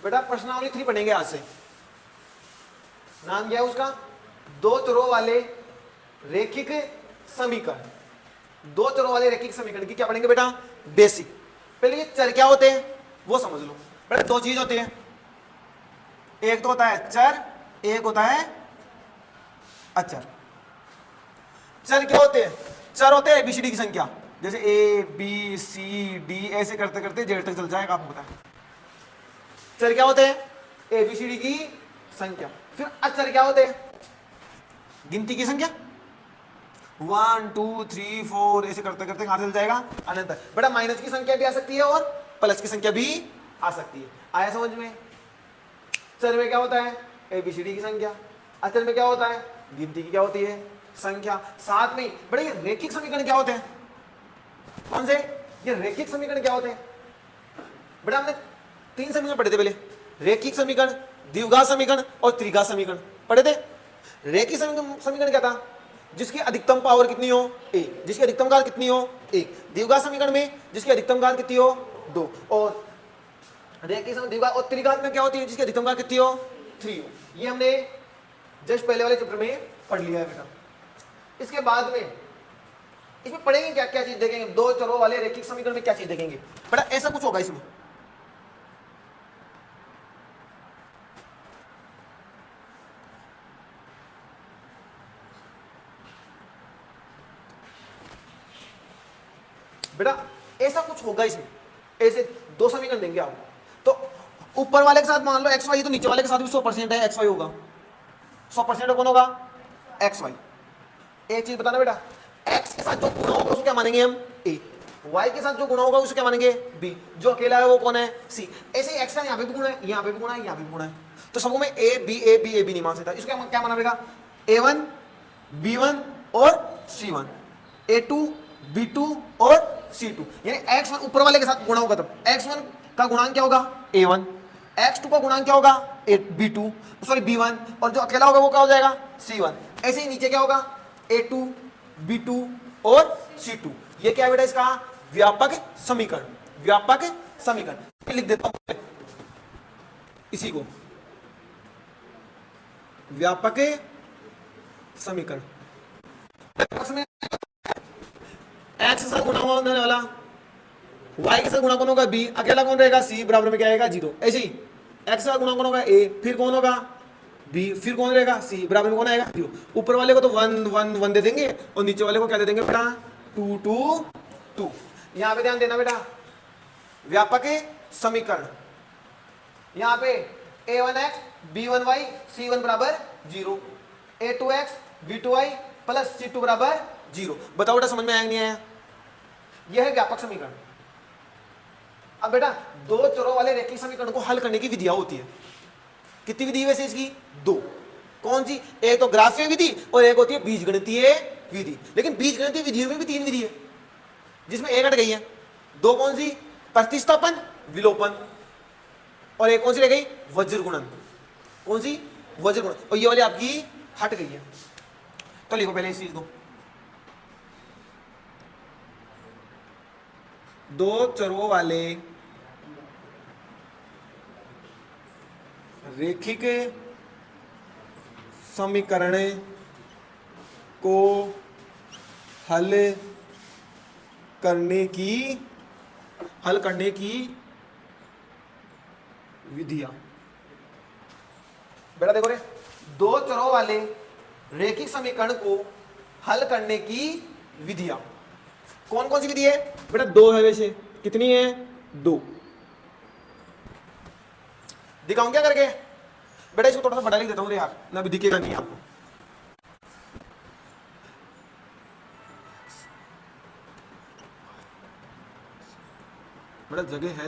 बेटा प्रश्नावली 3 पढ़ेंगे आज से। नाम क्या है उसका? दो चरों वाले रेखिक समीकरण। दो चरों वाले रेखिक समीकरण की क्या पढ़ेंगे बेटा? बेसिक। पहले ये चर क्या होते हैं वो समझ लो। बेटा दो चीज होती है, एक तो होता है चर, एक होता है अचर। चर क्या होते हैं? चर होते हैं एबीसीडी की संख्या, जैसे ए बी सी डी ऐसे करते करते जेड तक चल जाएगा, आपको पता है। चर क्या होते हैं? एबीसीडी की संख्या। फिर अचर क्या होते हैं? गिनती की संख्या, 1 2 3 4 ऐसे करते करते कहां चल जाएगा? अनंत तक। बेटा माइनस की संख्या भी आ सकती है और प्लस की संख्या भी आ सकती है। आया समझ में? चर में क्या होता है? एबीसीडी की संख्या। अचर में क्या होता है? गिनती की क्या होती है? संख्या। साथ में बड़े ये रेखिक समीकरण क्या होते हैं? कौन से? ये रेखिक समीकरण क्या होते हैं? बेटा हमने 3 समीकरण पढ़े थे पहले, रेखिक समीकरण, द्विघात समीकरण और त्रिघात समीकरण पढ़े थे। रेखिक समीकरण क्या था? जिसकी अधिकतम पावर कितनी हो? 1, जिसकी अधिकतम घात कितनी हो? 1। द्विघात समीकरण में जिसकी अधिकतम घात कितनी हो? 2। और रेखिक द्विघात और त्रिघात में क्या होती है? जिसकी अधिकतम घात कितनी हो? 3 हो। ये हमने जस्ट पहले वाले चैप्टर में पढ़ लिया है बेटा। इसके बाद में इसमें पढ़ेंगे क्या क्या चीज देखेंगे? दो चरों वाले रेखिक समीकरण में क्या चीज देखेंगे? बेटा ऐसा कुछ होगा इसमें, बेटा ऐसा कुछ होगा इसमें। ऐसे दो समीकरण देंगे आपको, तो ऊपर वाले के साथ मान लो एक्स वाई, तो नीचे वाले के साथ भी 100% है एक्स वाई होगा। 100% कौन होगा? X Y. एक चीज बताना बेटा, एक्स के साथ जो गुणा होगा उसको क्या मानेंगे हम? ए। वाई के साथ जो गुणा होगा उसको क्या मानेंगे? बी। जो अकेला है वो कौन है? सी। ऐसे एक्स का यहाँ पे भी गुणा है, यहाँ पे भी गुणा है, यहाँ पे भी गुणा है, तो सबको मैं ए बी नहीं मान सकता। इसको क्या माना पड़ेगा? A1 B1 और C1, A2 B2 और C2। यानी x1 ऊपर वाले के साथ गुणा होगा, तब x1 का गुणांक क्या होगा? A1, x2 का गुणांक क्या होगा? B2 सॉरी B1, और जो अकेला होगा वो क्या हो जाएगा? C1। ऐसे ही नीचे क्या होगा? A2 B2 और C2। ये क्या है बेटा? इसका व्यापक समीकरण। व्यापक समीकरण लिख देता हूं इसी को, व्यापक समीकरण। एक्स के साथ गुणा होने वाला, वाई के साथ गुणा कौन होगा? बी। अकेला कौन रहेगा? सी। बराबर में क्या आएगा? 0। ऐसे ही एक्स का गुणा कौन होगा? ए। फिर कौन होगा? बी। फिर कौन रहेगा? सी। बराबर में कौन आएगा? 0। ऊपर वाले को तो 1 1 1 दे देंगे और नीचे वाले को क्या दे देंगे बेटा? 2 2 2। यहां पे ध्यान देना बेटा, व्यापक समीकरण। यहां पे a1x b1y c1 बराबर 0, a2x b2y प्लस c2 बराबर 0। बताओ बेटा समझ में आया नहीं आया? यह है व्यापक समीकरण। अब बेटा दो चरों वाले रेखिक समीकरण को हल करने की विधियां होती है। कितनी विधि वैसे इसकी? 2। कौन सी? एक तो ग्राफीय विधि और एक होती है बीजगणितीय विधि। लेकिन बीजगणितीय विधियों में भी 3 विधि है जिसमें एक हट गई है। 2 कौन सी? प्रतिस्थापन, विलोपन, और एक कौन सी रह गई? वज्र गुणन। कौन सी? वज्र गुणन। और ये वाली आपकी हट गई है। तो लिखो पहले इस चीज को, दो चरों वाले रेखिक समीकरण को हल करने की विधियां। बेटा देखो रे, दो चरों वाले रेखिक समीकरण को हल करने की विधियां कौन कौन सी विधि है? बेटा 2 है वैसे। कितनी है? 2। दिखाऊं क्या करके? बेटा इसको थोड़ा सा बड़ा लिख देता हूं रे यार, ना भी दिखेगा नहीं आपको। बेटा जगह है,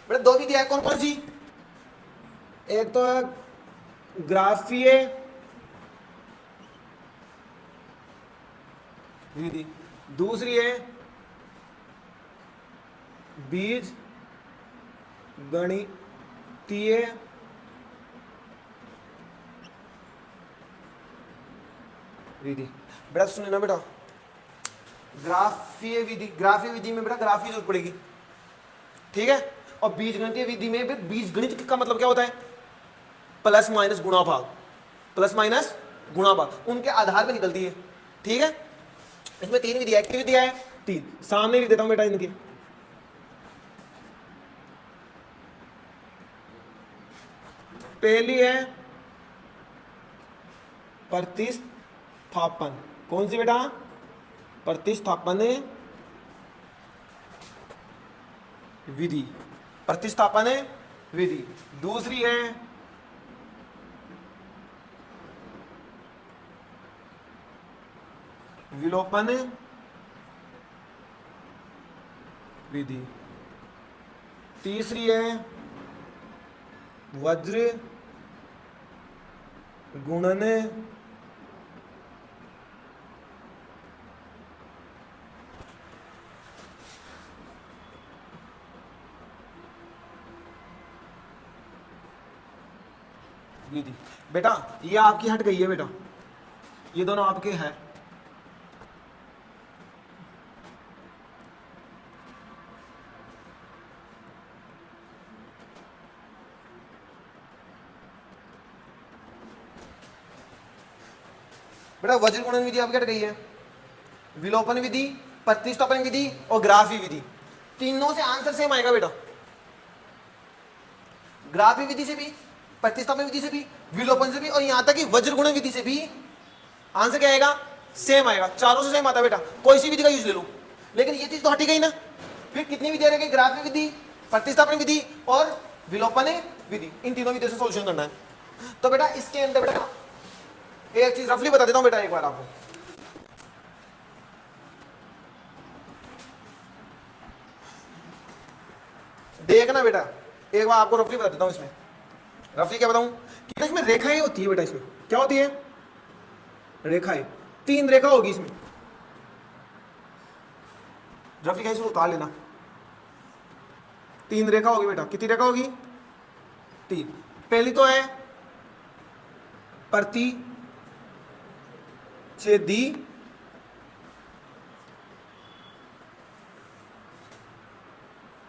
बेटा 2 विधि है। कौन कौन सी? एक तो है ग्राफीय विधि, दूसरी है बीज गणितीय विधि। बेटा सुन लेना बेटा, ग्राफीय विधि, ग्राफीय विधि में बेटा ग्राफ की जरूरत पड़ेगी, ठीक है। और बीजगणितीय विधि में भी बीजगणित का मतलब क्या होता है, प्लस माइनस गुणा भाग, प्लस माइनस गुणा भाग उनके आधार पर निकलती है, ठीक है। इसमें 3 विधियां, कितनी विधियां है 3, सामने लिख देता हूं बेटा इनकी। पहली है प्रतिस्थापन, कौन सी बेटा, प्रतिस्थापन विधि, प्रतिस्थापन विधि। दूसरी है विलोपन विधि। तीसरी है वज्र गुणन विधि। बेटा ये आपकी हट गई है बेटा, ये दोनों आपके हैं। बेटा वज्र गुणन विधि आपकी हट गई है, विलोपन विधि, प्रतिस्थापन विधि और ग्राफी विधि, तीनों से आंसर सेम आएगा बेटा। ग्राफी विधि से भी, प्रतिस्थापन विधि से भी, विलोपन से भी और यहां तक कि वज्र गुणन विधि से भी आंसर क्या आएगा, सेम आएगा। चारों से सेम आता है बेटा, कोई सी विधि का यूज ले लो। लेकिन ये चीज तो हटी गई ना, फिर कितनी विधियां रह गई, ग्राफी विधि, प्रतिस्थापन विधि और विलोपन विधि, इन तीनों विधि से सॉल्यूशन करना है। तो बेटा इसके अंदर बेटा एक चीज रफली बता देता हूं बेटा एक बार आपको, देखना बेटा एक बार आपको रफली बता देता हूं। इसमें रफली क्या बताऊं कि इसमें रेखाएं होती है बेटा, इसमें क्या होती है, रेखाएं, 3 रेखा होगी इसमें। रफली कैसे उतार लेना, 3 रेखा होगी बेटा, कितनी रेखा होगी 3। पहली तो है प्रतिच्छेदी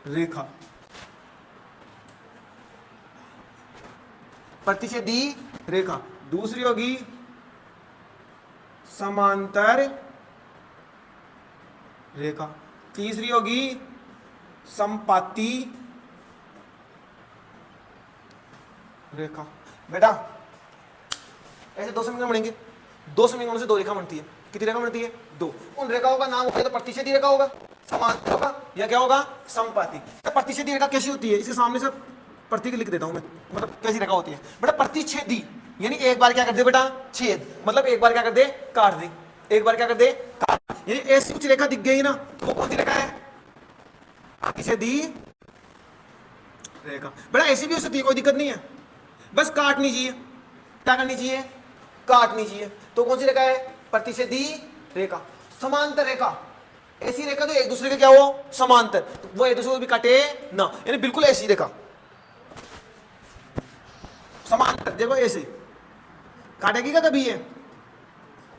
रेखा, प्रतिच्छेदी रेखा। दूसरी होगी समांतर रेखा। तीसरी होगी संपाती रेखा। बेटा ऐसे 2 समीकरण बनेंगे, 2 समीकरणों से 2 रेखा बनती है। कितनी रेखा बनती है 2। उन रेखाओं का नाम होगा तो प्रतिच्छेदी रेखा होगा, समांतर होगा या क्या होगा संपाती। प्रतिच्छेदी रेखा कैसी होती है, इसके सामने से प्रतीक लिख देता हूं मैं, मतलब कैसी रेखा होती है बेटा, प्रतिच्छेदी यानी एक बार क्या कर दे बेटा छेद, मतलब एक बार क्या कर दे काट दे, एक बार क्या कर दे काट। यानी ऐसी कुछ रेखा दिख गई ना तो वो कौन सी रेखा है, प्रतिच्छेदी रेखा। बेटा ऐसी भी हो सकती है, कोई दिक्कत नहीं है, बस काटनी चाहिए। क्या करनी चाहिए, काटनी चाहिए। तो कौन सी रेखा है, प्रतिच्छेदी रेखा। समांतर रेखा, ऐसी रेखा तो एक दूसरे के क्या हो समांतर, तो वो एक दूसरे को भी काटे ना, यानी बिल्कुल ऐसी रेखा समांतर। देखो ऐसे काटेगी क्या कभी ये,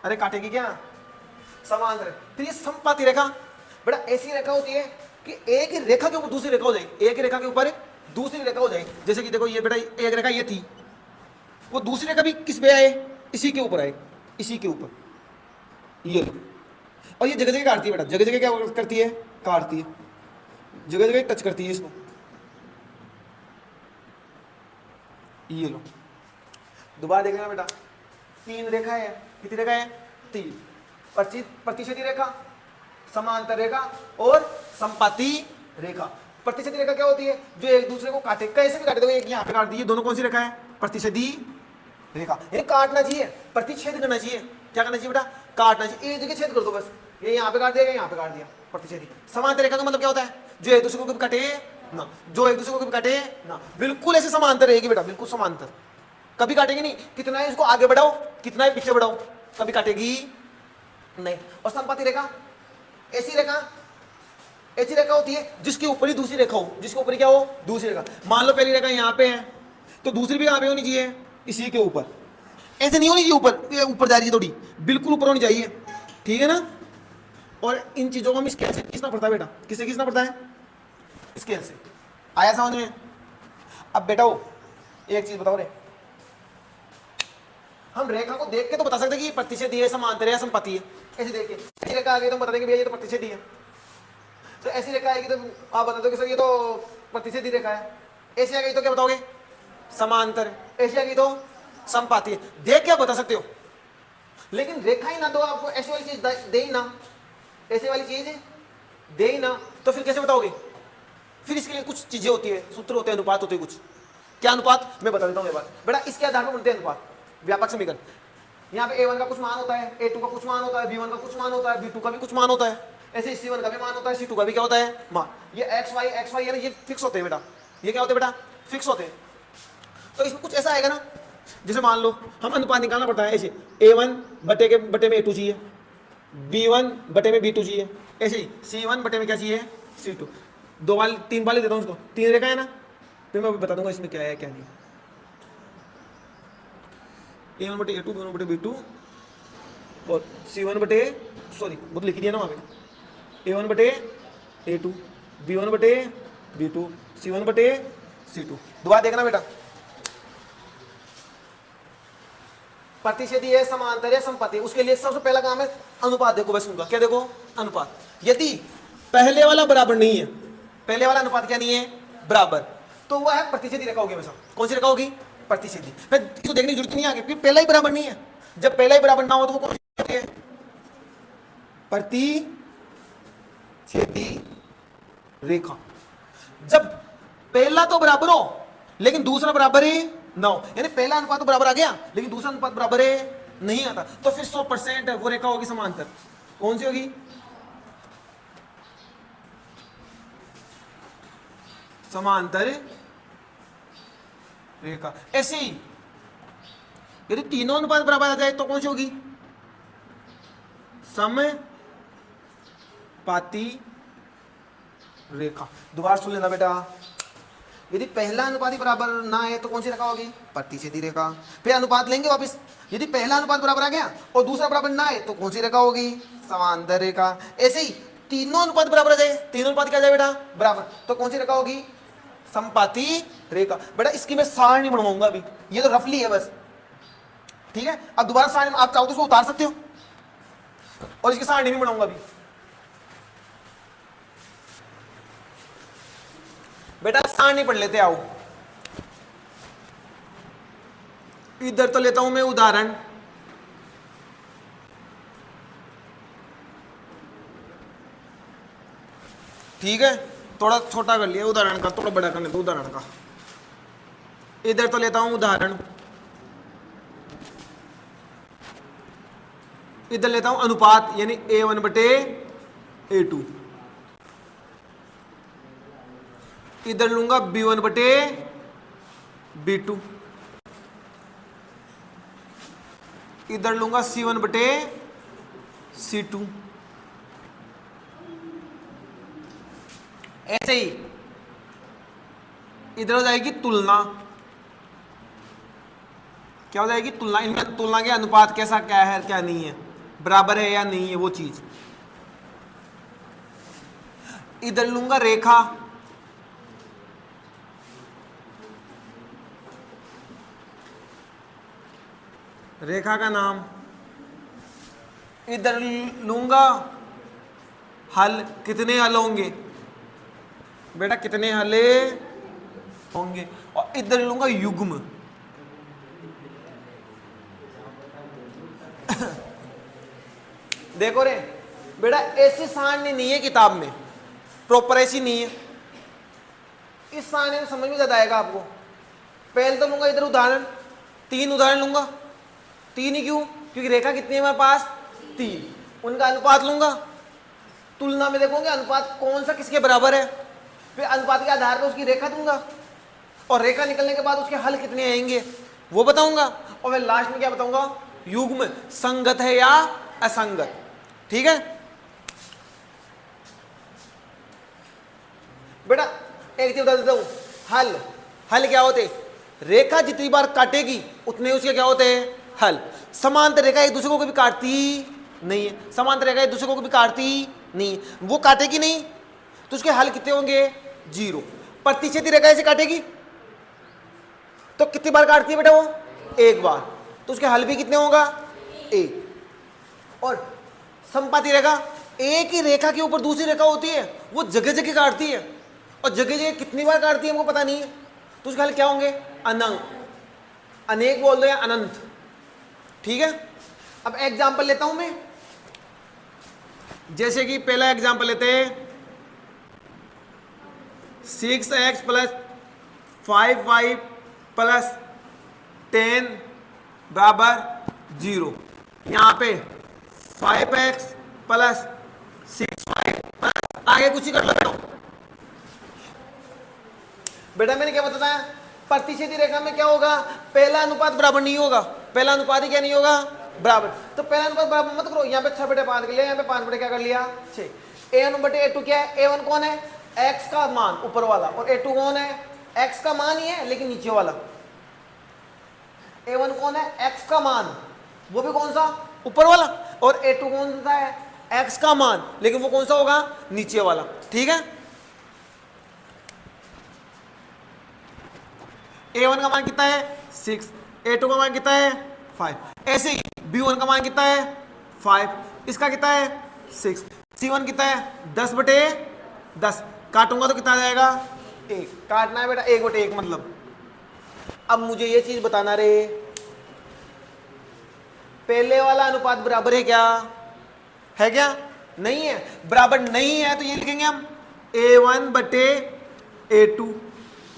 अरे काटेगी क्या, समांतर। फिर ये संपाती रेखा, बेटा ऐसी रेखा होती है कि एक ही रेखा के ऊपर दूसरी रेखा हो जाएगी, एक ही रेखा के ऊपर दूसरी रेखा हो जाएगी। जैसे कि देखो ये बेटा एक रेखा ये थी, वो दूसरी रेखा भी किस पे आए, इसी के ऊपर आए, इसी के ऊपर ये। और ये जगह जगह काटती है बेटा, जगह जगह क्या करती है, काटती है, जगह जगह टच करती है इसको। ये लो दोबारा देखना बेटा, 3 रेखा है, कितनी रेखा है 3। प्रतिच्छेदी रेखा, समांतर रेखा और संपाती रेखा। प्रतिच्छेदी रेखा क्या होती है, जो एक दूसरे को काटे, कैसे भी काटे। देखो एक यहाँ पे काट दी, दोनों कौन सी रेखा है, प्रतिच्छेदी रेखा। ये काटना चाहिए, प्रतिच्छेद करना चाहिए। क्या करना चाहिए बेटा, काटना चाहिए, एक जगह छेद कर दो बस, ये यहाँ पे काट दिया, यहाँ पे काट दिया, प्रतिच्छेदी। समांतर रेखा का मतलब क्या होता है, जो एक दूसरे को कभी काटे ना, जो एक दूसरे को कभी काटे ना, बिल्कुल ऐसे समांतर रहेगी बेटा, बिल्कुल समांतर, कभी काटेगी नहीं। कितना है इसको आगे बढ़ाओ, कितना है पीछे बढ़ाओ, कभी काटेगी नहीं। और संपाती रेखा, ऐसी रेखा होती है जिसके ऊपर ही दूसरी रेखा हो, जिसके ऊपर क्या हो दूसरी रेखा। मान लो पहली रेखा यहाँ पे है तो दूसरी भी यहाँ पे होनी चाहिए, इसी के ऊपर। ऐसे नहीं होनी चाहिए ऊपर, ऊपर जा रही है थोड़ी, बिल्कुल ऊपर होनी चाहिए, ठीक है ना। और इन चीजों को हम स्केल से खींचना पड़ता है बेटा। किससे खींचना पड़ता है? स्केल से। आया समझ में? अब बेटा वो एक चीज बताओ रे, हम रेखा को देख के तो बता सकते हैं कि ये प्रतिच्छेदी है, समांतर है, समपति है। ऐसे देख के ऐसी रेखा आ गई तो हम बता देंगे भैया ये तो प्रतिच्छेदी है। तो ऐसी रेखा आएगी तो आप बता दो कि सर ये तो प्रतिच्छेदी रेखा है। ऐसी आ गई तो क्या बताओगे? समांतर है। ऐसी आ गई तो समपाती है। देख के आप बता सकते हो, लेकिन रेखा ही ना दो आपको, ऐसी वाली चीज दे ही ना, ऐसी वाली चीज दे ही ना, तो फिर कैसे बताओगे? फिर इसके लिए कुछ चीजें होती है, सूत्र होते हैं, अनुपात होते हैं कुछ। क्या अनुपात? मैं बता देता हूँ ये बात बेटा। इसके आधार पर बनते हैं अनुपात, व्यापक समीकरण। यहाँ पे a1 का कुछ मान होता है, a2 का कुछ मान होता है, b1 का कुछ मान होता है, b2 का भी कुछ मान होता है, ऐसे c1 का भी मान होता है, c2 का भी क्या होता है? मान। ये x y ये फिक्स होते हैं बेटा। ये क्या होते हैं बेटा? फिक्स होते हैं। तो इसमें कुछ ऐसा आएगा ना, जैसे मान लो हम अनुपात निकालना पड़ता है ऐसे, a1 बटे में a2 चाहिए, b1 बटे में b2 चाहिए, ऐसे ही c1 बटे में क्या चाहिए? c2। तीन वाले देता हूँ उसको, तीन रेखा है ना, फिर मैं बता दूंगा इसमें क्या है क्या नहीं। a1 बटे a2, b1 बटे b2 और c1 बटे, सॉरी वो तो लिख दिया ना वहाँ पे, a1 बटे a2, b1 बटे b2, c1 बटे c2। दोबारा देखना बेटा, प्रतिच्छेदी है, समांतर है, समपति। उसके लिए सबसे पहला काम है अनुपात। देखो बस उनका क्या, देखो अनुपात। यदि पहले वाला बराबर नहीं है, पहले वाला अनुपात क्या नहीं है? बराबर, तो वह है प्रतिच्छेदी रेखा होगी हमेशा। कौन सी रेखा होगी? प्रतिच्छेदी। फिर इसको देखने की जरूरत नहीं आगे, क्योंकि पहला ही बराबर नहीं है। जब पहला ही बराबर ना हो तो वो कौन सी होती है? प्रतिच्छेदी रेखा। जब पहला तो बराबर हो लेकिन दूसरा बराबर ही ना हो, यानी पहला अनुपात तो बराबर आ गया लेकिन दूसरा अनुपात बराबर नहीं आता, तो फिर 100% वो रेखा होगी समांतर। कौन सी होगी? समांतर रेखा। ऐसे ही यदि तीनों अनुपात बराबर आ जाए तो कौन सी होगी? समपाती रेखा। दोबारा सुन लेना बेटा, यदि पहला अनुपात ही बराबर ना है तो कौन सी रेखा होगी? प्रतिच्छेदी रेखा। फिर अनुपात लेंगे वापस, यदि पहला अनुपात बराबर आ गया और दूसरा बराबर ना है तो कौन सी रेखा होगी? समांतर रेखा। ऐसे ही तीनों अनुपात बराबर आ जाए, तीनों अनुपात क्या जाए बेटा? बराबर, तो कौन सी रेखा होगी? समपाती रेखा। बेटा इसकी मैं सारणी बनवाऊंगा अभी, ये तो रफली है बस, ठीक है। अब दोबारा सारणी आप चाहो तो उसको उतार सकते हो और इसकी सारणी भी बनाऊंगा अभी। बेटा सारणी पढ़ लेते आओ। इधर तो लेता हूं मैं उदाहरण, ठीक है। थोड़ा छोटा कर लिया उदाहरण का, थोड़ा बड़ा करने दो उदाहरण का। इधर तो लेता हूं उदाहरण, इधर लेता हूं अनुपात, यानी a1 बटे a2। इधर लूंगा b1 बटे b2। इधर लूंगा c1 बटे c2। ऐसे ही इधर हो जाएगी तुलना। क्या हो जाएगी? तुलना। इनमें तुलना के अनुपात कैसा क्या है क्या नहीं है, बराबर है या नहीं है, वो चीज। इधर लूंगा रेखा, रेखा का नाम। इधर लूंगा हल, कितने हल होंगे बेटा? कितने हले होंगे। और इधर लूंगा युग्म। देखो रे बेटा, ऐसी सारणी नहीं है किताब में, प्रॉपर ऐसी नहीं है। इस सारणी में समझ में ज्यादा आएगा आपको। पहले तो लूंगा इधर उदाहरण, 3 उदाहरण लूंगा। 3 ही क्यों? क्योंकि रेखा कितनी है हमारे पास? 3। उनका अनुपात लूंगा, तुलना में देखोगे अनुपात कौन सा किसके बराबर है, फिर अनुपात के आधार पर उसकी रेखा दूंगा, और रेखा निकलने के बाद उसके हल कितने आएंगे वो बताऊंगा, और फिर लास्ट में क्या बताऊंगा? युग्म संगत है या असंगत। ठीक है बेटा, एक चीज बता देता हूं, हल। हल क्या होते? रेखा जितनी बार काटेगी उतने उसके क्या होते हैं? हल। समांतर रेखा एक दूसरे को कभी काटती नहीं है। समांतर रेखा एक दूसरे को कभी काटती ही नहीं है, वो काटेगी नहीं तो उसके हल कितने होंगे? 0। प्रतिच्छेदी रेखा ऐसे काटेगी तो कितनी बार काटती है बेटा? वो एक बार, तो उसके हल भी कितने होगा? 1। और समपाती रेखा, एक ही रेखा के ऊपर दूसरी रेखा होती है, वो जगह जगह काटती है, और जगह जगह कितनी बार काटती है हमको पता नहीं है, तो उसके हल क्या होंगे? अनंत, अनेक बोल दो या अनंत। ठीक है, अब एग्जाम्पल लेता हूं मैं, जैसे कि पहला एग्जाम्पल लेते हैं 6x + 5y + 10 = 0। यहां पे 5x + 6y आगे कुछ ही कर लेता हूं। बेटा मैंने क्या बताया? प्रतिच्छेदी रेखा में क्या होगा? पहला अनुपात बराबर नहीं होगा। पहला अनुपात ही क्या नहीं होगा? बराबर। तो पहला अनुपात बराबर मत करो, यहाँ पे 6/5 के लिए, यहाँ पे 5 क्या कर लिया? 6। a1/a2 क्या है? a1 कौन है? x का मान ऊपर वाला, और a2 कौन है? x का मान ही है लेकिन नीचे वाला। a1 कौन है? x का मान, वो भी कौन सा? ऊपर वाला। और a2 कौन सा है? x का मान, लेकिन वो कौन सा होगा? नीचे वाला। ठीक है, a1 का मान कितना है? 6। a2 का मान कितना है? 5। ऐसे ही b1 का मान कितना है? 5। इसका कितना है? 6। c1 कितना है? 10/10। काटूंगा तो कितना आ जाएगा? 1। काटना है बेटा 1/1 मतलब। अब मुझे ये चीज बताना रे, पहले वाला अनुपात बराबर है क्या? है क्या? नहीं है। बराबर नहीं है तो ये लिखेंगे हम a1/a2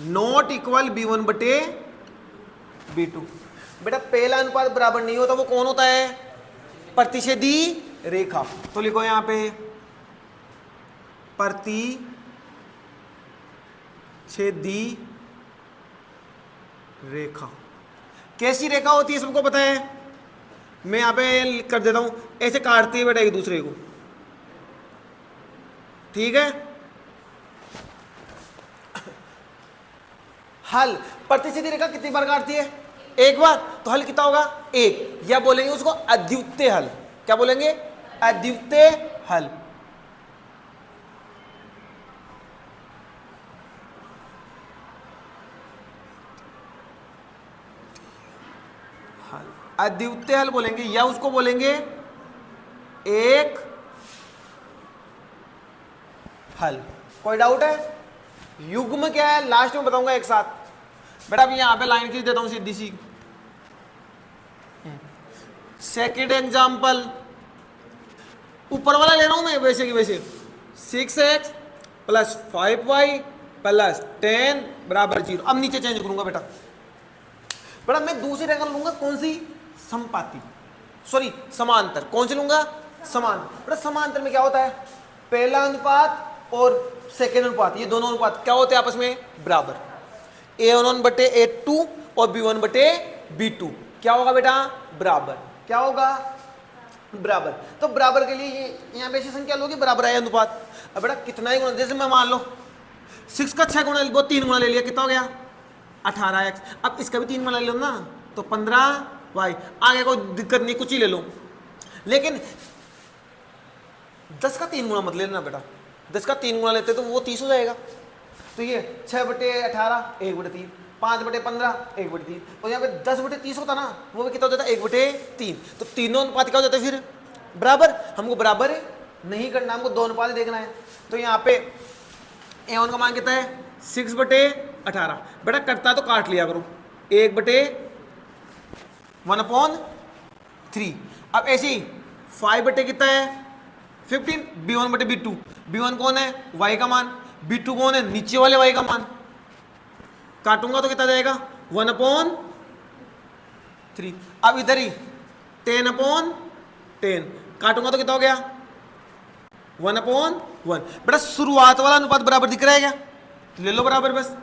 नॉट इक्वल b1/b2। बेटा पहला अनुपात बराबर नहीं होता, वो कौन होता है? प्रतिच्छेदी रेखा। तो लिखो यहां पे प्रतिच्छेदी रेखा। कैसी रेखा होती है सबको पता है? मैं यहां पे कर देता हूं, ऐसे काटती है बेटा एक दूसरे को। ठीक है, हल प्रतिच्छेदी रेखा कितनी बार काटती है? एक बार। तो हल कितना होगा? 1। या बोलेंगे उसको अद्वितीय हल। क्या बोलेंगे? अद्वितीय हल। अद्वितीय हल बोलेंगे, या उसको बोलेंगे एक हल। कोई डाउट है? युग्म क्या है लास्ट में बताऊंगा एक साथ। बेटा अभी यहां पे लाइन खींच देता हूं सीधी सी। सेकेंड एग्जाम्पल, ऊपर वाला ले रहा हूं मैं वैसे की वैसे। 6x + 5y + 10 = 0। अब नीचे चेंज करूंगा बेटा। बेटा मैं दूसरी रेखा लूंगा, कौन सी? समपाती, सॉरी समांतर। कौन सी लूंगा? समान। बेटा समांतर में क्या होता है? पहला अनुपात और सेकेंड अनुपात, ये दोनों अनुपात क्या होते हैं आपस में? बराबर। a1/a2 और b1/b2 क्या होगा बेटा? बराबर। क्या होगा? बराबर। तो बराबर के लिए यहाँ पे संख्या लोगे, बराबर है अनुपात। अब बेटा कितना ही गुणा, जैसे मैं मान लो 6 का 6 गुणा, वो 3 गुणा ले लिया, कितना हो गया? 18x। अब इसका भी 3 गुणा ले लो ना, तो 15y। आगे कोई दिक्कत नहीं, कुछ ही ले लो, लेकिन 10 का 3 गुणा मत लेना बेटा। 10 का 3 गुणा लेते तो वो 30 हो जाएगा। तो ये 6/18 1/3, 5/15 1/3, और यहाँ पे 10/30 होता ना, वो भी कितना हो जाता? 1/3। तो तीनों अनुपात क्या हो जाते हैं फिर? बराबर। हमको बराबर नहीं करना, हमको दो अनुपात देखना है। तो यहाँ पे a1 का मान कितना है? 6/18। बेटा कटता तो काट लिया करो, 1/1/3। अब ऐसे ही 5 कितना है? 15। b1/b2, b1 कौन है? y का मान, b2 कौन है? नीचे वाले y का मान। काटूंगा तो कितना जाएगा? 1/3। अब इधर ही 10/10 काटूंगा तो कितना हो गया? 1/1। बेटा शुरुआत वाला अनुपात बराबर दिख रहा है क्या? ले लो बराबर, बस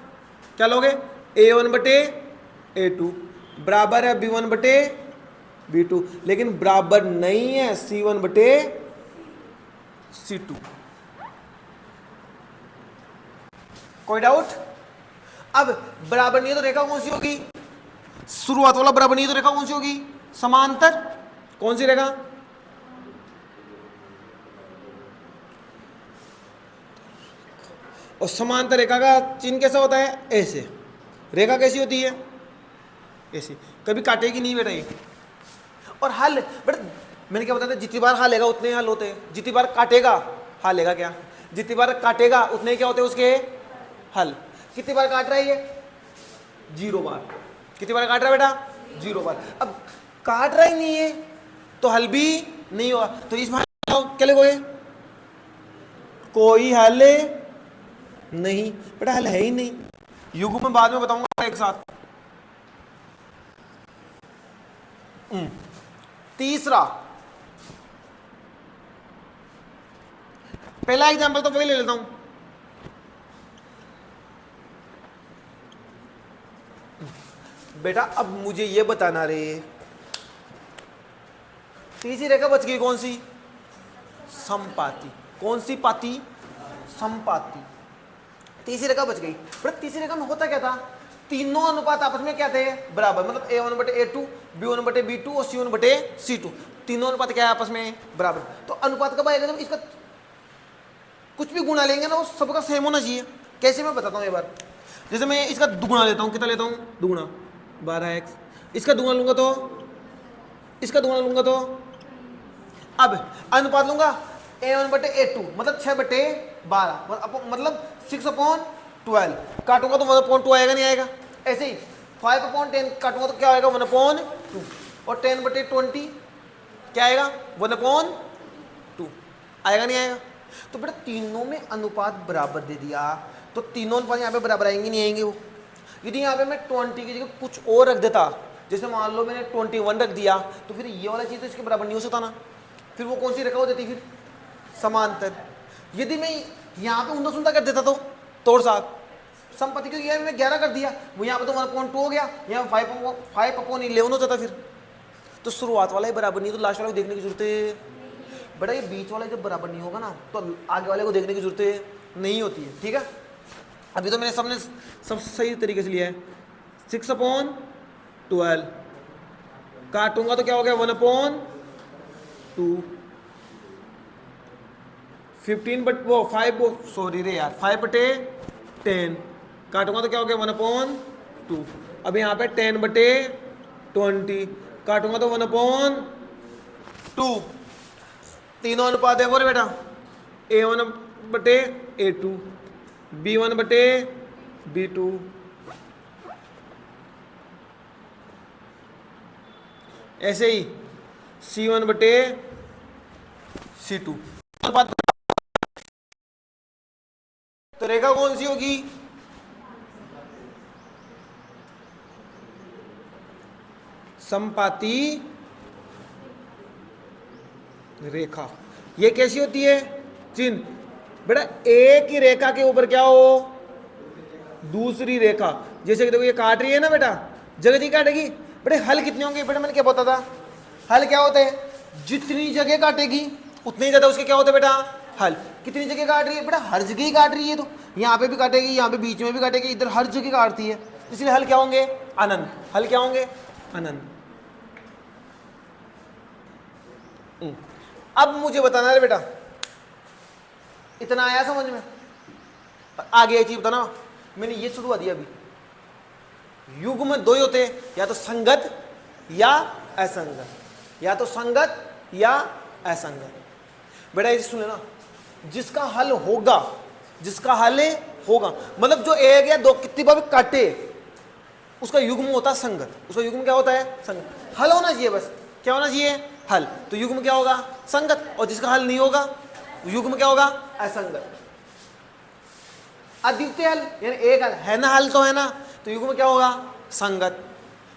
क्या लोगे? a1/a2 बराबर है b1/b2, लेकिन बराबर नहीं है c1/c2। कोई डाउट? अब बराबर नहीं है तो रेखा कौन सी होगी? शुरुआत वाला बराबर नहीं है तो रेखा कौन सी होगी? समांतर। कौन सी रेखा? और समांतर रेखा का चिन्ह कैसा होता है? ऐसे। रेखा कैसी होती है? ऐसी। कभी काटेगी नहीं बेटा ये। और हल बेटा मैंने क्या बताया था, जितनी बार हालेगा उतने हल होते हैं, जितनी बार काटेगा हालेगा क्या, जितनी बार काटेगा उतने क्या होते हैं उसके हल। कितनी बार काट रहा है ये? 0 बार। कितनी बार काट रहा है बेटा? 0 बार। अब काट रहा ही नहीं है तो हल भी नहीं होगा, तो इसमें क्या लिखोगे? कोई हल नहीं। बेटा हल है ही नहीं। युग्म में बाद में बताऊंगा एक साथ। तीसरा, पहला एग्जांपल तो वही ले लेता हूं। बेटा अब मुझे ये बताना रे, तीसरी रेखा बच गई कौन सी? समपाती। कौन सी पाती? समपाती। तीसरी रेखा बच गई। बेटा तीसरी रेखा में होता क्या था? तीनों अनुपात आपस में क्या थे? बराबर। मतलब A1/A2, B1/B2 और C1/C2, तीनों अनुपात क्या है आपस में? बराबर। तो अनुपात कब आएगा? जब इसका कुछ भी गुणा लेंगे ना वो सबका सेम होना चाहिए। कैसे मैं बताता हूँ एक बार। जैसे मैं इसका दुगुना लेता हूँ, कितना लेता हूँ? दुगुना 12x। इसका दुगुना लूंगा तो, इसका दुगुना लूंगा तो, अब अनुपात लूंगा A1/A2 मतलब 6/12 मतलब 6/12। काटूंगा तो 1/2 आएगा नहीं आएगा? ऐसे ही 5/10 काटूंगा तो क्या आएगा? 1/2। और 10/20 क्या आएगा? 1/2 आएगा नहीं आएगा? तो बेटा तीनों में अनुपात बराबर दे दिया तो तीनों अनुपात यहाँ पे बराबर आएंगे नहीं आएंगे? वो यदि यहाँ पे मैं 20 की जगह कुछ और रख देता, जैसे मान लो मैंने 21 रख दिया, तो फिर ये वाला चीज़ तो इसके बराबर नहीं हो सकता ना। फिर वो कौन सी रेखा हो जाती? फिर समांतर। यदि मैं यहाँ पे 19 कर देता तो तोड़ साथ संपत्ति, क्योंकि यहाँ मैं 11 कर दिया, वो यहाँ पे तो 1/2 हो गया, यहाँ 5/11 हो जाता। फिर तो शुरुआत वाला ही बराबर नहीं तो लास्ट वाला को देखने की जरूरत है। बेटा ये बीच वाला जब बराबर नहीं होगा ना तो आगे वाले को देखने की जरूरत नहीं होती है। ठीक है, अभी तो मैंने सब सही तरीके से लिया है। 6/12 काटूंगा तो क्या हो गया? 1/2। 5/10 काटूंगा तो क्या हो गया? 1/2। अब यहाँ पे 10/20 काटूंगा तो 1/2। तीनों अनुपात है बोले बेटा, A1/A2, B1/B2, ऐसे ही C1/C2। तो रेखा कौन सी होगी? समपाती रेखा। ये कैसी होती है? चिन्ह। बेटा एक ही रेखा के ऊपर क्या हो? दूसरी रेखा। जैसे कि देखो ये काट रही है ना बेटा, जगह जी काटेगी। बेटे हल कितने होंगे? बेटा मैंने क्या बताया था, हल क्या होते हैं? जितनी जगह काटेगी उतने ही ज्यादा उसके क्या होते हैं बेटा? हल। कितनी जगह काट रही है? बेटा हर जगह ही काट रही है, तो यहाँ पे भी काटेगी, यहाँ पे बीच में भी काटेगी, इधर हर जगह काटती है, इसलिए हल क्या होंगे? अनंत। हल क्या होंगे? अनंत। अब मुझे बताना है बेटा, इतना आया समझ में? आगे एक चीज बताना, मैंने ये शुरू दिया अभी। युग्म में दो ही होते हैं, या तो संगत या असंगत, या तो संगत या असंगत। बेटा ये सुन लेना, जिसका हल होगा, जिसका हल होगा मतलब जो एक या दो कितनी बार भी काटे उसका युग्म होता है संगत। उसका युग्म क्या होता है? संगत। हल होना चाहिए, बस क्या होना चाहिए? हल। तो युग्म क्या होगा? संगत। और जिसका हल नहीं होगा युग्म क्या होगा? असंगत। अद्वितीय हल यानी एक हल है ना, हल तो है ना, तो युग्म क्या होगा? संगत।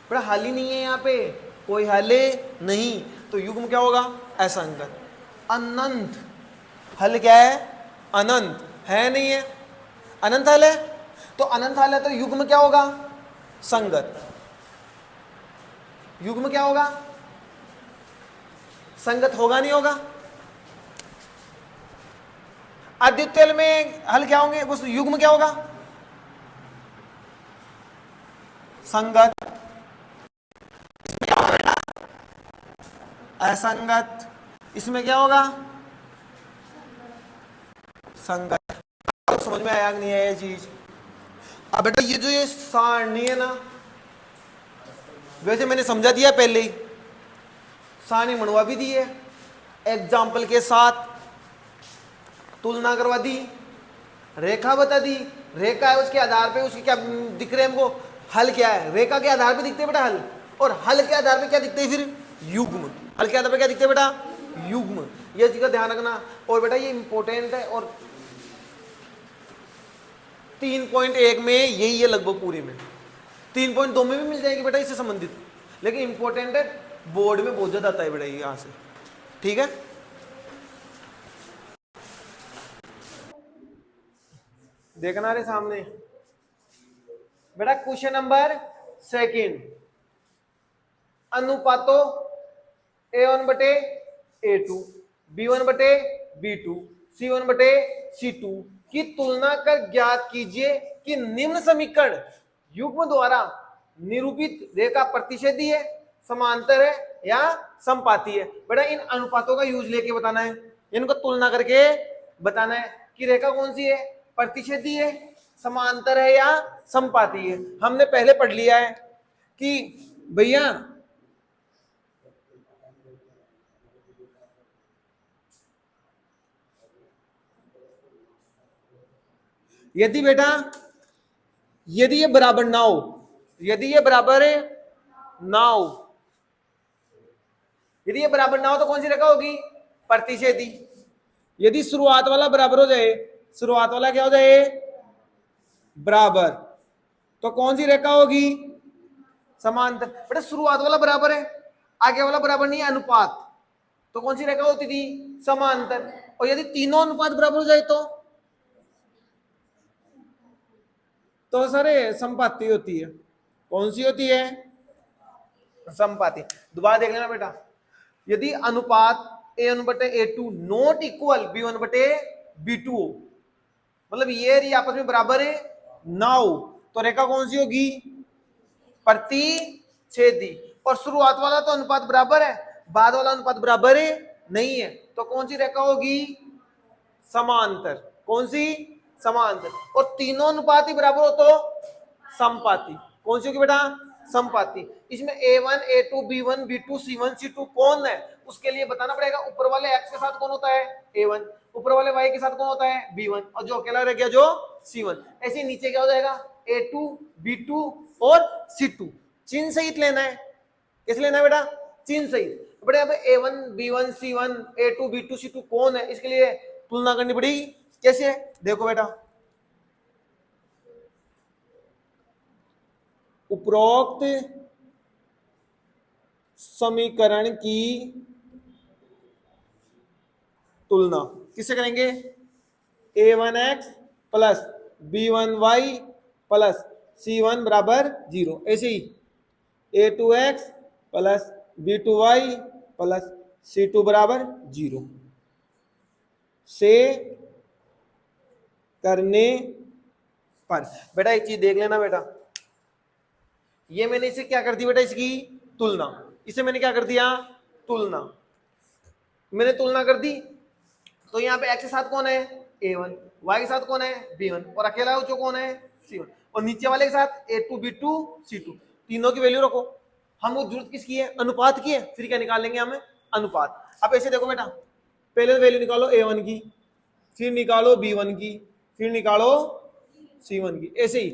बड़ा हल ही नहीं है, यहाँ पे कोई हल नहीं, तो युग्म क्या होगा? असंगत। अनंत हल क्या है? अनंत है, नहीं है, अनंत हल है, तो अनंत हल है तो युग्म क्या होगा? संगत। युग्म क्या होगा? संगत होगा नहीं होगा? अद्वितीय में हल क्या होंगे? उस युग्म क्या होगा? संगत। असंगत। इसमें क्या होगा? संगत। तक समझ में आया कि नहीं आया ये चीज? अब बेटा ये जो ये सारणी है ना, वैसे मैंने समझा दिया पहले ही, सारणी मनवा भी दी है, एग्जाम्पल के साथ तुलना करवा दी, रेखा बता दी, रेखा है उसके आधार पे उसके क्या दिख रहे हैं हमको, हल क्या है, रेखा के आधार पे दिखते हैं बेटा हल, और हल के आधार पे क्या दिखते हैं फिर, युग्म। हल के आधार पे क्या दिखते हैं बेटा, युग्म। ये चीज का ध्यान रखना। और बेटा ये इंपॉर्टेंट है, और 3.1 में यही है लगभग पूरे में, 3.2 में भी मिल जाएगी बेटा इससे संबंधित, लेकिन इंपॉर्टेंट है, बोर्ड में बहुत ज्यादा आता है बेटा ये यहां से। ठीक है, देखना रे सामने बेटा क्वेश्चन नंबर 2, अनुपातों A1 बटे A2, B1 बटे B2, C1 बटे C2 की तुलना कर ज्ञात कीजिए कि निम्न समीकरण युग्म द्वारा निरूपित रेखा प्रतिच्छेदी है, समांतर है या समपाती है। बेटा इन अनुपातों का यूज लेके बताना है, इनको तुलना करके बताना है कि रेखा कौन सी है, प्रतिच्छेदी है, समांतर है या समपाती है। हमने पहले पढ़ लिया है कि भैया यदि बेटा यदि ये बराबर ना हो, यदि ये बराबर ना हो, यदि ये बराबर ना हो तो कौन सी रेखा होगी, प्रतिच्छेदी। यदि शुरुआत वाला बराबर हो जाए, शुरुआत वाला क्या हो जाए, बराबर, तो कौन सी रेखा होगी, समांतर। बेटा शुरुआत वाला बराबर है, आगे वाला बराबर नहीं है, अनुपात, तो कौन सी रेखा होती थी, समांतर। और यदि तीनों अनुपात बराबर हो जाए तो सर समपाती होती है। कौन सी होती है, समपाती। दोबारा देख लेना बेटा, यदि अनुपात A1 बटे A2 नॉट इक्वल B1 बटे B2 हो, मतलब ये आपस में बराबर है ना हो, तो रेखा कौन सी होगी, प्रतिच्छेदी। और शुरुआत वाला तो अनुपात बराबर है, बाद वाला अनुपात बराबर है नहीं है, तो कौन सी रेखा होगी, समांतर। कौन सी, समांतर। और तीनों अनुपात ही बराबर हो तो समपाती। कौन सी होगी बेटा, समपाती। इसमें A1 A2 B1 B2 C1 C2 कौन है, उसके लिए बताना पड़ेगा। ऊपर वाले x के साथ कौन होता है, A1, ऊपर वाले y के साथ कौन होता है, B1, और जो अकेला रह गया जो C1। ऐसे नीचे क्या हो जाएगा, A2 B2 और C2 चिन्ह सहित लेना है। कैसे लेना है बेटा, चिन्ह सहित। बेटा यहाँ पे A1 B1 C1 A2 B2 C2 कौन है, इसके लिए तुलना करनी पड़ेगी। कैसे है, देखो बेटा, उपरोक्त समीकरण की तुलना किससे करेंगे, A1x plus B1y plus C1 बराबर 0, ऐसे ही A2x plus B2y plus C2 बराबर 0 से करने पर। बेटा एक चीज देख लेना बेटा, ये मैंने इसे क्या कर दी बेटा, इसकी तुलना, इसे मैंने क्या कर दिया, तुलना, मैंने तुलना कर दी। तो यहाँ पे x के साथ कौन है, A1, y के साथ कौन है, B1, और अकेला जो कौन है, C1, और नीचे वाले के साथ A2 B2 C2, तीनों की वैल्यू रखो। हमको जरूरत किसकी है, अनुपात की है, फिर क्या निकाल लेंगे हमें, अनुपात। अब ऐसे देखो बेटा, पहले वैल्यू निकालो A1 की, फिर निकालो B1 की, फिर निकालो C1 की, ऐसे ही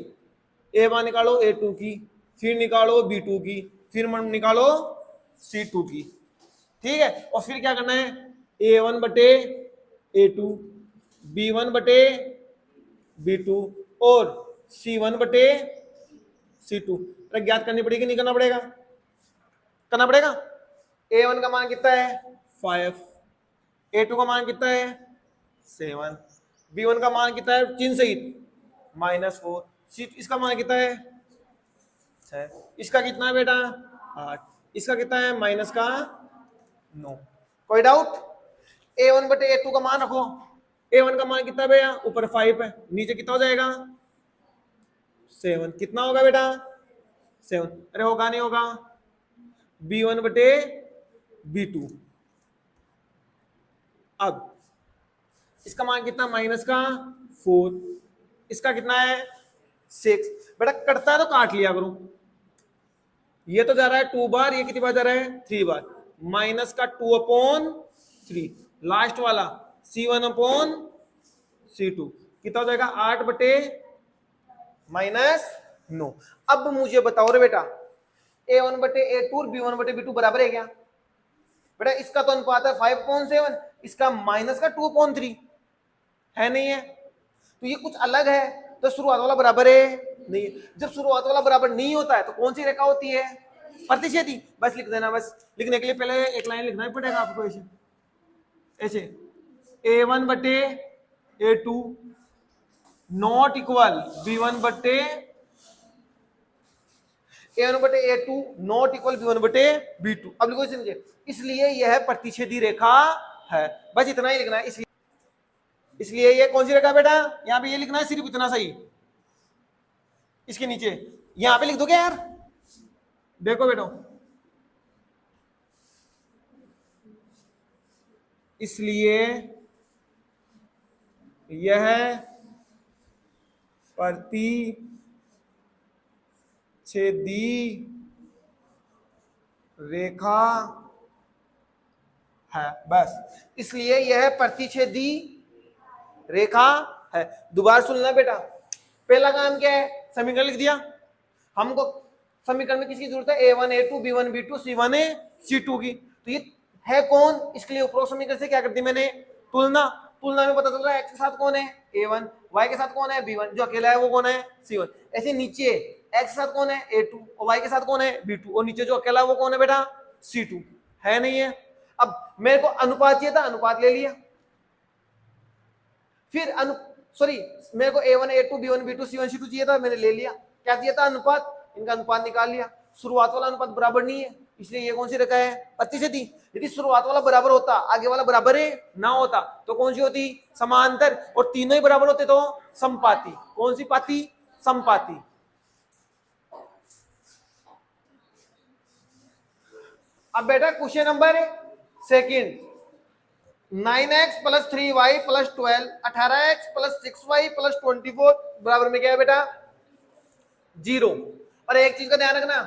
A1 निकालो A2 की, फिर निकालो B2 की, फिर निकालो C2 की। ठीक है, और फिर क्या करना है, A1 बटे A2, B1 बटे B2 और C1 बटे C2 ज्ञात करनी पड़ेगी, नहीं करना पड़ेगा, करना पड़ेगा। A1 का मान कितना है, 5, A2 का मान कितना है, 7, B1 का मान कितना है, चिन्ह सहित -4, इसका मान कितना है, 6, इसका कितना है बेटा, 8, इसका कितना है, माइनस का 9। कोई डाउट, A1 बटे A2 का मान रखो। A1 का मान कितना है भैया, ऊपर 5 है, नीचे कितना हो जाएगा, 7, कितना होगा बेटा, 7, अरे होगा नहीं होगा, B1 बटे B2। अब इसका मान कितना, माइनस का 4, इसका कितना है 6। बेटा कटता है तो काट लिया करो, ये तो जा रहा है 2 बार, ये कितनी बार जा रहा है 3 बार, माइनस का 2/3, लास्ट वाला C1/C2 कितना हो जाएगा 8/-9। अब मुझे बताओ रे बेटा A1/A2 और B1/B2 बराबर है क्या? बेटा इसका तो अनुपात है 5/7, इसका माइनस का 2/3 है, नहीं है? तो ये कुछ अलग है, तो शुरुआत वाला बराबर है नहीं है। जब शुरुआत वाला बराबर नहीं होता है तो कौन सी रेखा होती है? प्रतिच्छेदी। बस लिख देना, बस लिखने के लिए पहले एक लाइन लिखना ही पड़ेगा आपको, ऐसे ऐसे A1/A2 not equal A1/A2 not equal B1/B2। अब लिखो इसे, इसलिए यह प्रतिच्छेदी रेखा है, बस इतना ही लिखना है। इसलिए ये कौन सी रेखा बेटा? यहां पे ये लिखना है सिर्फ इतना सही, इसके नीचे यहां पे लिख दो क्या यार? देखो बेटो, इसलिए यह प्रतिच्छेदी रेखा है, बस इसलिए यह प्रतिच्छेदी रेखा है। दोबारा सुनना बेटा, पहला काम क्या है? समीकरण लिख दिया। हमको समीकरण में किसकी जरूरत है? A1A2 B1B2 C1A C2 की। तो ये है कौन? इसके लिए उपरोक्त समीकरण से क्या कर दी मैंने? तुलना। तुलना में पता चल रहा है x के साथ कौन है A1, y के साथ कौन है B1, जो अकेला है वो कौन है C1। ऐसे नीचे x के साथ कौन है A2 और y के साथ कौन है B2, और नीचे जो अकेला है वो कौन है बेटा? C2 है, नहीं है? अब मेरे को अनुपात चाहिए था, अनुपात ले लिया। फिर मेरे को A1A2 B1B2 C1 C2 चाहिए था, मैंने ले लिया। क्या चाहिए था? अनुपात। इनका अनुपात निकाल लिया। शुरुआत वाला अनुपात बराबर नहीं है, इसलिए ये कौन सी रेखा है? प्रतिच्छेदी। यदि शुरुआत वाला बराबर होता, आगे वाला बराबर है ना होता, तो कौन सी होती? समांतर। और तीनों ही बराबर होते तो समपाती। कौन सी पाती? समपाती। अब बेटा question number second, 9x + 3y + 12 18x + 6y + 24 बराबर में क्या है बेटा? 0। और एक चीज का ध्यान रखना,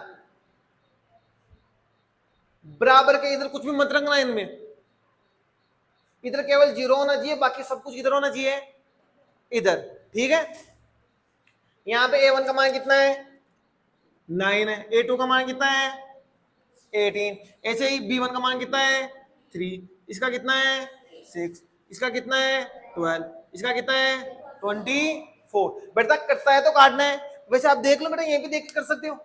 बराबर के इधर कुछ भी मत रखना, इनमें इधर केवल 0 होना चाहिए, बाकी सब कुछ इधर होना चाहिए, इधर। ठीक है? यहां पे A1 का मान कितना है? 9 है। A2 का मान कितना है? 18। ऐसे ही B1 का मान कितना है? 3। इसका कितना है? 6। इसका कितना है? 12। इसका कितना है? 24। बेटा कटता है तो काटना है। वैसे आप देख लो बेटा, यहीं पे देख के कर सकते हो।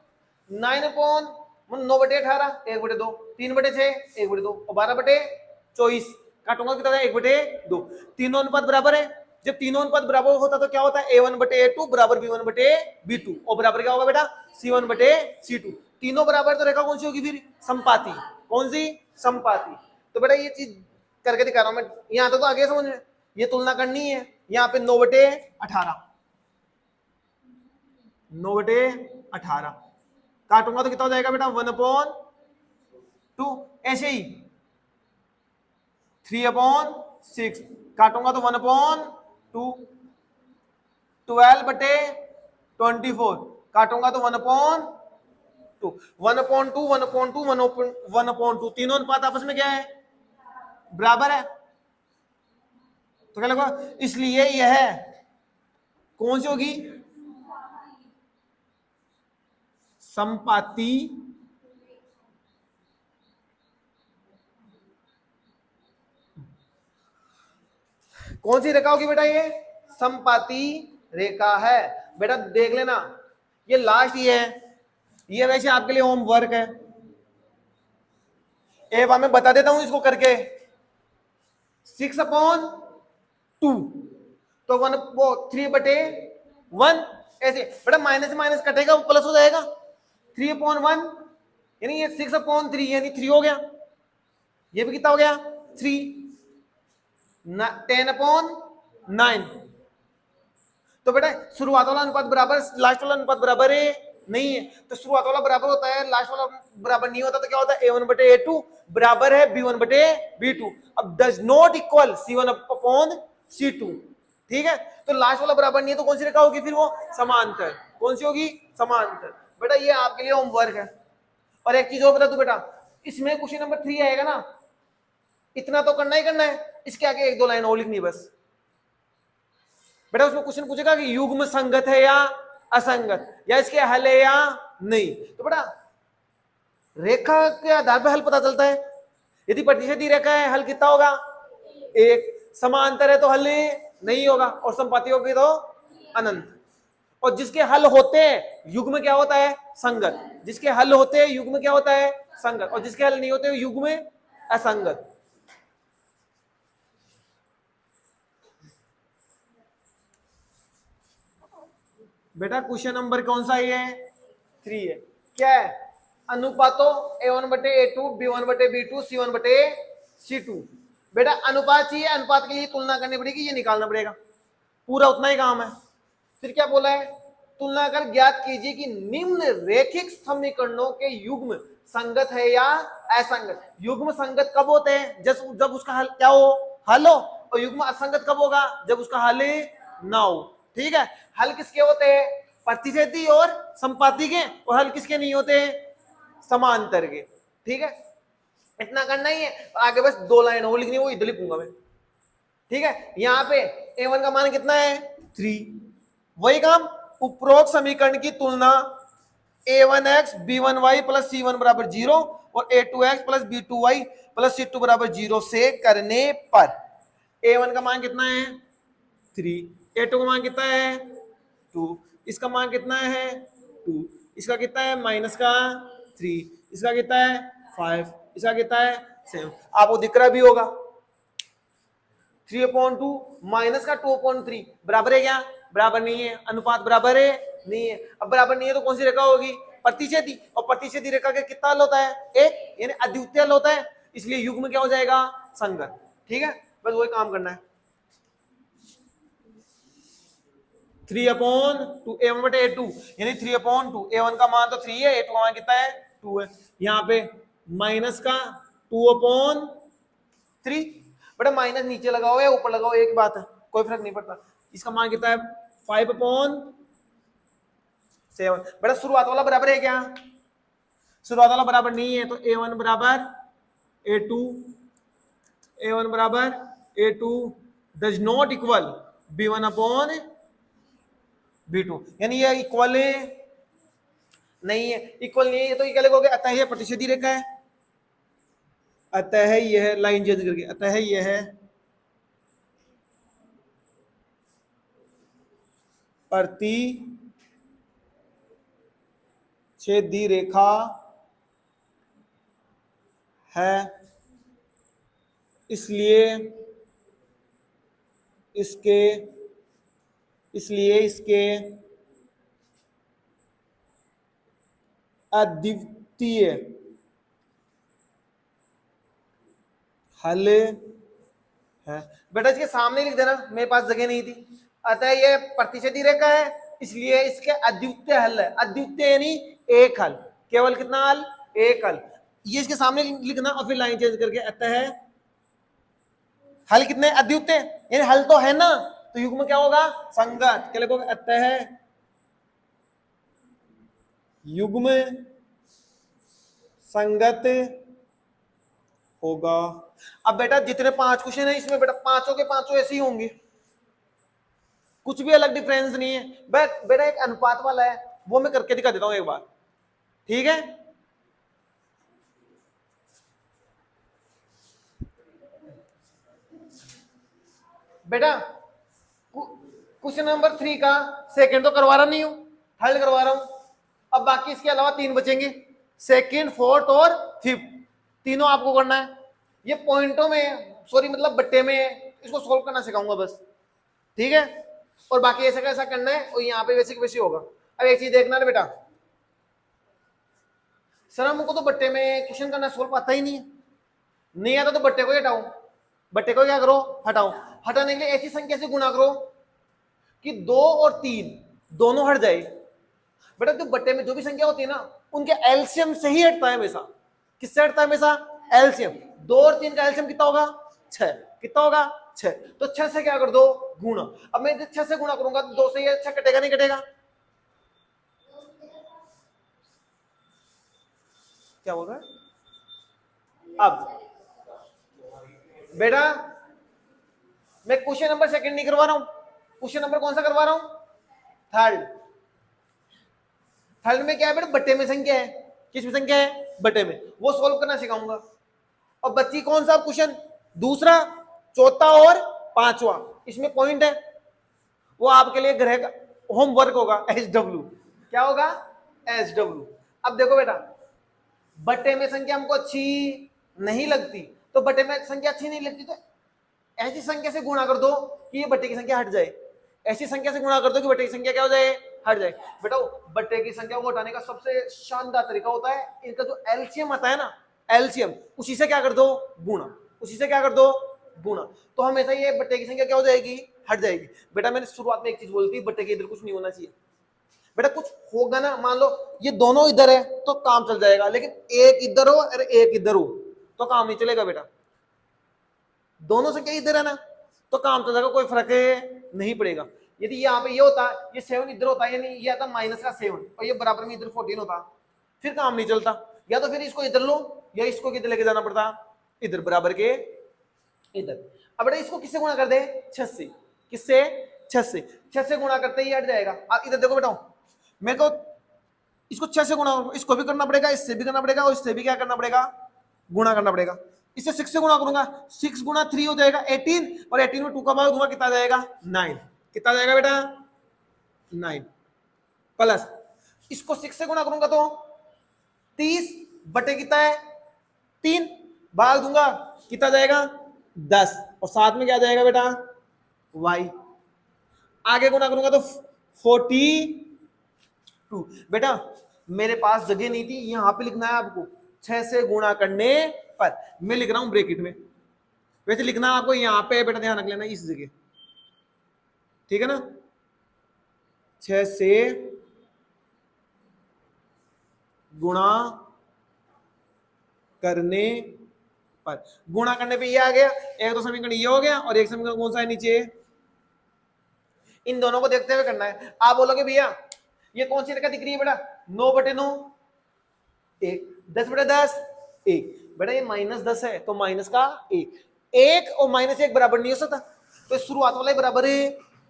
9/18 1/2, 3/6 1/2 और 12/24 काटूंगा कितना? 1/2। तीनों अनुपात बराबर है। जब तीनों अनुपात बराबर होता तो क्या होता है? A1/A2 बराबर B1/B2 और बराबर क्या होगा बेटा? C1/C2। तीनों बराबर तो रेखा कौन सी होगी फिर? समपाती। कौन सी? समपाती। तो बेटा ये चीज करके दिखा रहा हूं मैं, यहां तो आगे समझ में। ये तुलना करनी है। यहां पे 9/18 9/18 काटूंगा तो कितना हो जाएगा बेटा? 1/2। ऐसे ही 3/6 काटूंगा तो 1/2। 12/24 काटूंगा तो 1/2। 1/2 1/2 1/2 तीनों अनुपात आपस में क्या है? बराबर है। तो क्या लगा? इसलिए यह कौन सी होगी? समपाती कौन सी रेखा होगी बेटा? ये समपाती रेखा है। बेटा देख लेना, ये लास्ट ये है, ये वैसे आपके लिए होमवर्क है। एक मैं बता देता हूं इसको करके। 6/2 तो 3/1 ऐसे। बेटा माइनस से माइनस कटेगा, वो प्लस हो जाएगा। 3/1 यानी ये 6/3 यानी 3 हो गया। ये भी कितना हो गया? 3। 10/9 तो बेटा शुरुआत वाला अनुपात बराबर, लास्ट वाला अनुपात बराबर है नहीं है। तो शुरुआत वाला बराबर होता है, लास्ट वाला बराबर नहीं होता, तो क्या होता है? A1/A2 बराबर है B1/B2। अब डज नॉट इक्वल C1/C2। ठीक है, तो लास्ट वाला बराबर नहीं है तो कौन सी रेखा होगी फिर वो समांतर, कौन सी होगी समांतर। बेटा ये आपके लिए होमवर्क है। और एक चीज और बता दूं बेटा, इसमें क्वेश्चन नंबर 3 आएगा ना, इतना तो करना ही करना है, इसके आगे 1-2 लाइन और लिखनी बस। बेटा उसमें क्वेश्चन पूछेगा कि युग्म संगत है या असंगत, या इसके हल है या नहीं। तो बेटा रेखा के आधार पर हल पता चलता है। यदि प्रतिशती रेखा है हल कितना होगा 1, समांतर है तो हल नहीं होगा, और संपाती होगी तो अनंत। और जिसके हल होते हैं युग्म क्या होता है संगत, जिसके हल होते हैं युग्म क्या होता है संगत, और जिसके हल नहीं होते युग्म असंगत। बेटा क्वेश्चन नंबर कौन सा है 3 है, क्या है अनुपातों A1/A2 B1/B2 C1/C2। बेटा अनुपात चाहिए, अनुपात के लिए तुलना करनी पड़ेगी, ये निकालना पड़ेगा, पूरा उतना ही काम है। फिर क्या बोला है, तुलना कर ज्ञात कीजिए कि निम्न रेखिक समीकरणों के युग्म संगत है या असंगत। युग्म संगत कब होते हैं, जब उसका हल क्या हो हल हो, और युग्म असंगत कब होगा जब उसका हल ना हो। ठीक है, हल किसके होते हैं प्रतिच्छेदी और संपाती के, और हल किसके नहीं होते समांतर के। ठीक है, इतना करना ही है, आगे बस 2 लाइन और लिखनी, वो इधर लिखूंगा मैं। ठीक है, यहां पे A1 का मान कितना है 3, वही काम उपरोक्त समीकरण की तुलना A1x B1y प्लस C1 बराबर 0 और A2x plus B2y plus C2 बराबर 0 से करने पर A1 का मान कितना है 3, A2 का मान कितना है 2, इसका मान कितना है 2, इसका कितना है माइनस का 3, इसका कितना है 5, इसका कितना है 7। आपको दिख रहा भी होगा 3/2 माइनस का 2/3 बराबर है क्या, बराबर नहीं है। अनुपात बराबर है नहीं है। अब बराबर नहीं है तो कौन सी रेखा होगी प्रतिच्छेदी, और प्रतिच्छेदी रेखा के कितना हल होता है 1, यानी अद्वितीय हल होता है, इसलिए युग्म क्या हो जाएगा संगत। ठीक है, बस वही काम करना है। 3/2 A1/A2 यानी 3/2, A1 का मान तो 3 है, A2 का मान कितना है 2 है, यहाँ पे माइनस का 2/3। बेटा माइनस नीचे लगाओ या ऊपर लगाओ एक बात है, कोई फर्क नहीं पड़ता। इसका मान कितना है 5/7। बेटा शुरुआत वाला बराबर है क्या, शुरुआत वाला बराबर नहीं है, तो A1 बराबर A2, A1 बराबर A2 does not equal B1/B2, यानी ये इक्वल नहीं है, इक्वल नहीं है तो ये क्या लिखोगे, अतः यह प्रतिच्छेदी रेखा है, अतः यह लाइन चेंज करके, अतः यह प्रतिच्छेदी रेखा है, इसलिए इसके अद्वितीय हल है। बेटा इसके सामने लिख देना, मेरे पास जगह नहीं थी। अतः यह प्रतिच्छेदी रेखा है, इसलिए इसके अद्वितीय हल है। अद्वितीय यानी एक हल, केवल कितना हल एक हल, ये इसके सामने लिखना और फिर लाइन चेंज करके अतः हल कितने अद्वितीय, यानी हल तो है ना, तो युग्म क्या होगा संगत, क्या लिखोगे अतः युग्म संगत होगा। अब बेटा जितने 5 क्वेश्चन है इसमें बेटा पांचों के पांचों ऐसे ही होंगे, कुछ भी अलग डिफरेंस नहीं है। बेटा एक अनुपात वाला है, वो मैं करके दिखा देता हूं एक बार, ठीक है। बेटा क्वेश्चन नंबर 3 का सेकंड तो करवा रहा नहीं हूं, थर्ड करवा रहा हूं। अब बाकी इसके अलावा 3 बचेंगे, सेकंड, फोर्थ और फिफ्थ, तीनों आपको करना है। ये पॉइंटों में सॉरी मतलब बट्टे में है, इसको सोल्व करना सिखाऊंगा बस, ठीक है। और बाकी ऐसा कैसा करना है, और यहाँ पे वैसे वैसे होगा। अब एक चीज देखना है बेटा, सर हमको तो बट्टे में क्वेश्चन करना सोल्व आता ही नहीं आता तो बट्टे को हटाओ, बट्टे को क्या करो हटाओ। हटाने के लिए ऐसी संख्या से गुणा करो कि 2 और 3 दोनों हट जाए। बेटा जो बट्टे में जो भी संख्या होती है ना, उनके एलसीएम से ही हटता है हमेशा। किससे हटता है हमेशा, एलसीएम। 2 और 3 का एलसीएम कितना होगा 6, कितना होगा 6। तो 6 से क्या कर दो, गुणा। अब मैं 6 से गुणा करूंगा तो 2 से ये 6 कटेगा नहीं कटेगा, क्या बोल रहा है। अब बेटा मैं क्वेश्चन नंबर सेकंड नहीं करवा रहा हूं, क्वेश्चन नंबर कौन सा करवा रहा हूं, थर्ड। थर्ड में क्या है बेटा, बट्टे में संख्या है, किस में संख्या है, बट्टे में, वो सोल्व करना सिखाऊंगा। और बच्ची कौन सा क्वेश्चन, दूसरा, चौथा और पांचवा, इसमें पॉइंट है, वो आपके लिए ग्रह का होमवर्क होगा, SW। क्या होगा, SW। अब देखो बेटा, बट्टे में संख्या हमको अच्छी नहीं लगती, तो बट्टे में संख्या अच्छी नहीं लगती तो ऐसी संख्या से गुणा कर दो कि ये बट्टे की संख्या हट जाए, ऐसी संख्या से गुणा कर दो कि बट्टे की संख्या क्या हो जाए, हट जाए। बेटा बट्टे की संख्या को हटाने का सबसे शानदार तरीका होता है, इनका जो एलसीएम आता है ना, एलसीएम, उसी से क्या कर दो, गुणा, उसी से क्या कर दो, गुणा। तो हमेशा ये बट्टे की संख्या क्या हो जाएगी, हट जाएगी। बेटा मैंने शुरुआत में एक चीज बोली थी, बट्टे के इधर कुछ नहीं होना चाहिए। बेटा कुछ होगा ना, मान लो ये दोनों इधर है तो काम चल जाएगा, लेकिन एक इधर हो और एक इधर हो तो काम नहीं चलेगा बेटा। दोनों से क्या इधर है ना तो काम चल जाएगा, कोई फर्क नहीं पड़ेगा। यदि यहाँ पे ये होता, ये 7 इधर होता, यानी ये आता माइनस का 7 और ये बराबर में इधर 14 होता, फिर काम नहीं चलता। या तो फिर इसको इधर लो या इसको किधर लेके जाना पड़ता, इधर बराबर के इधर। अब बेटा इसको किससे गुणा कर दे, 6 से, किससे, 6 से, 6 से गुणा करते ही हट जाएगा। अब इधर देखो बेटा, मेरे को इसको 6 से गुणा, इसको भी करना पड़ेगा, इससे भी करना पड़ेगा और इससे भी क्या करना पड़ेगा, गुणा करना पड़ेगा। इससे 6 से गुणा करूंगा, 6 गुणा 3 हो जाएगा 18, और 18 में 2 का भाग दूंगा कितना जाएगा, 9। कितना जाएगा बेटा, 9 प्लस इसको 6 से गुणा करूंगा तो 30 बटे कितना है 3, भाग दूंगा कितना जाएगा 10, और साथ में क्या जाएगा बेटा y। आगे गुणा करूंगा तो 42। बेटा मेरे पास जगह नहीं थी, यहां पे लिखना है आपको 6 से गुणा करने पर, मैं लिख रहा हूं ब्रैकेट में, वैसे लिखना आपको यहां पे बेटा, ध्यान रख लेना इस जगह, ठीक है ना। 6 से गुणा करने पर, गुणा करने पे ये आ गया, एक तो समीकरण ये हो गया और एक समीकरण कौन सा है नीचे, इन दोनों को देखते हुए करना है। आप बोलोगे भैया ये कौन सी रेखा दिख रही है बेटा, 9/9 1, 10/10 1। बेटा ये -10 है तो माइनस का 1 और -1 बराबर नहीं हो सकता, तो शुरुआत वाला ही बराबर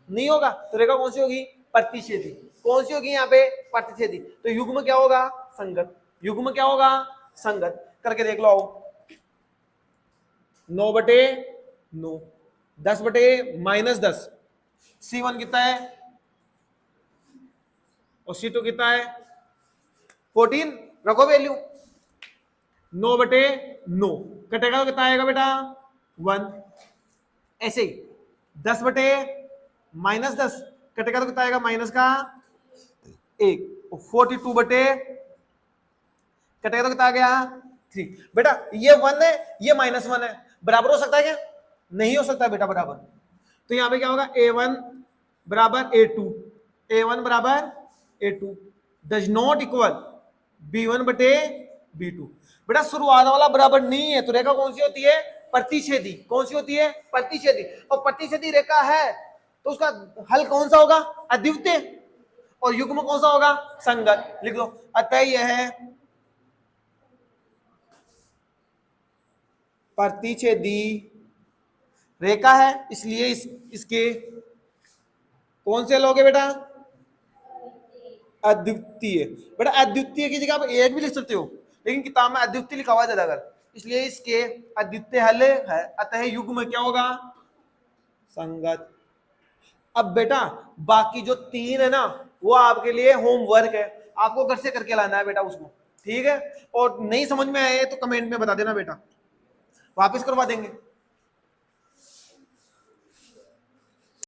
नहीं होगा, तो रेखा कौन सी होगी, प्रतिच्छेदी। कौन सी होगी यहाँ पे, प्रतिच्छेदी। तो युग्म क्या होगा, संगत। युग्म क्या होगा, संगत। करके देख लो, आओ 9/9 10/-10, C1 कितना है और C2 कितना है 14, रखो वैल्यू। 9/9 कटेगा तो कितना आएगा बेटा 1। ऐसे ही 10/-10 कटेगा तो कितना आएगा माइनस का 1, और 42 बटे कटेगा तो कितना आ गया 3। बेटा ये 1 है ये -1 है, बराबर हो सकता है क्या, नहीं हो सकता बेटा बराबर। तो यहां पे क्या होगा, A1 बराबर A2, A1 बराबर A2 does not equal B1/B2। बेटा शुरुआत वाला बराबर नहीं है, तो रेखा कौन सी होती है, प्रतिच्छेदी। कौन सी होती है, प्रतिच्छेदी। और प्रतिच्छेदी रेखा है तो उसका हल कौन सा होगा, अद्वितीय, और युग्म कौन सा होगा, संगत। लिख लो, अतः यह है प्रतिच्छेदी रेखा है, इसलिए इसके कौन से लोगे बेटा, अद्वितीय। बेटा अद्वितीय की जगह आप एक भी लिख सकते हो, लेकिन किताब में अद्वितीय लिखा हुआ है ज्यादातर, इसलिए इसके अद्वितीय हल है, अतः युग्म क्या होगा, संगत। अब बेटा बाकी जो 3 है ना वो आपके लिए होमवर्क है, आपको घर से करके लाना है बेटा उसको, ठीक है। और नहीं समझ में आए तो कमेंट में बता देना बेटा, वापस करवा देंगे।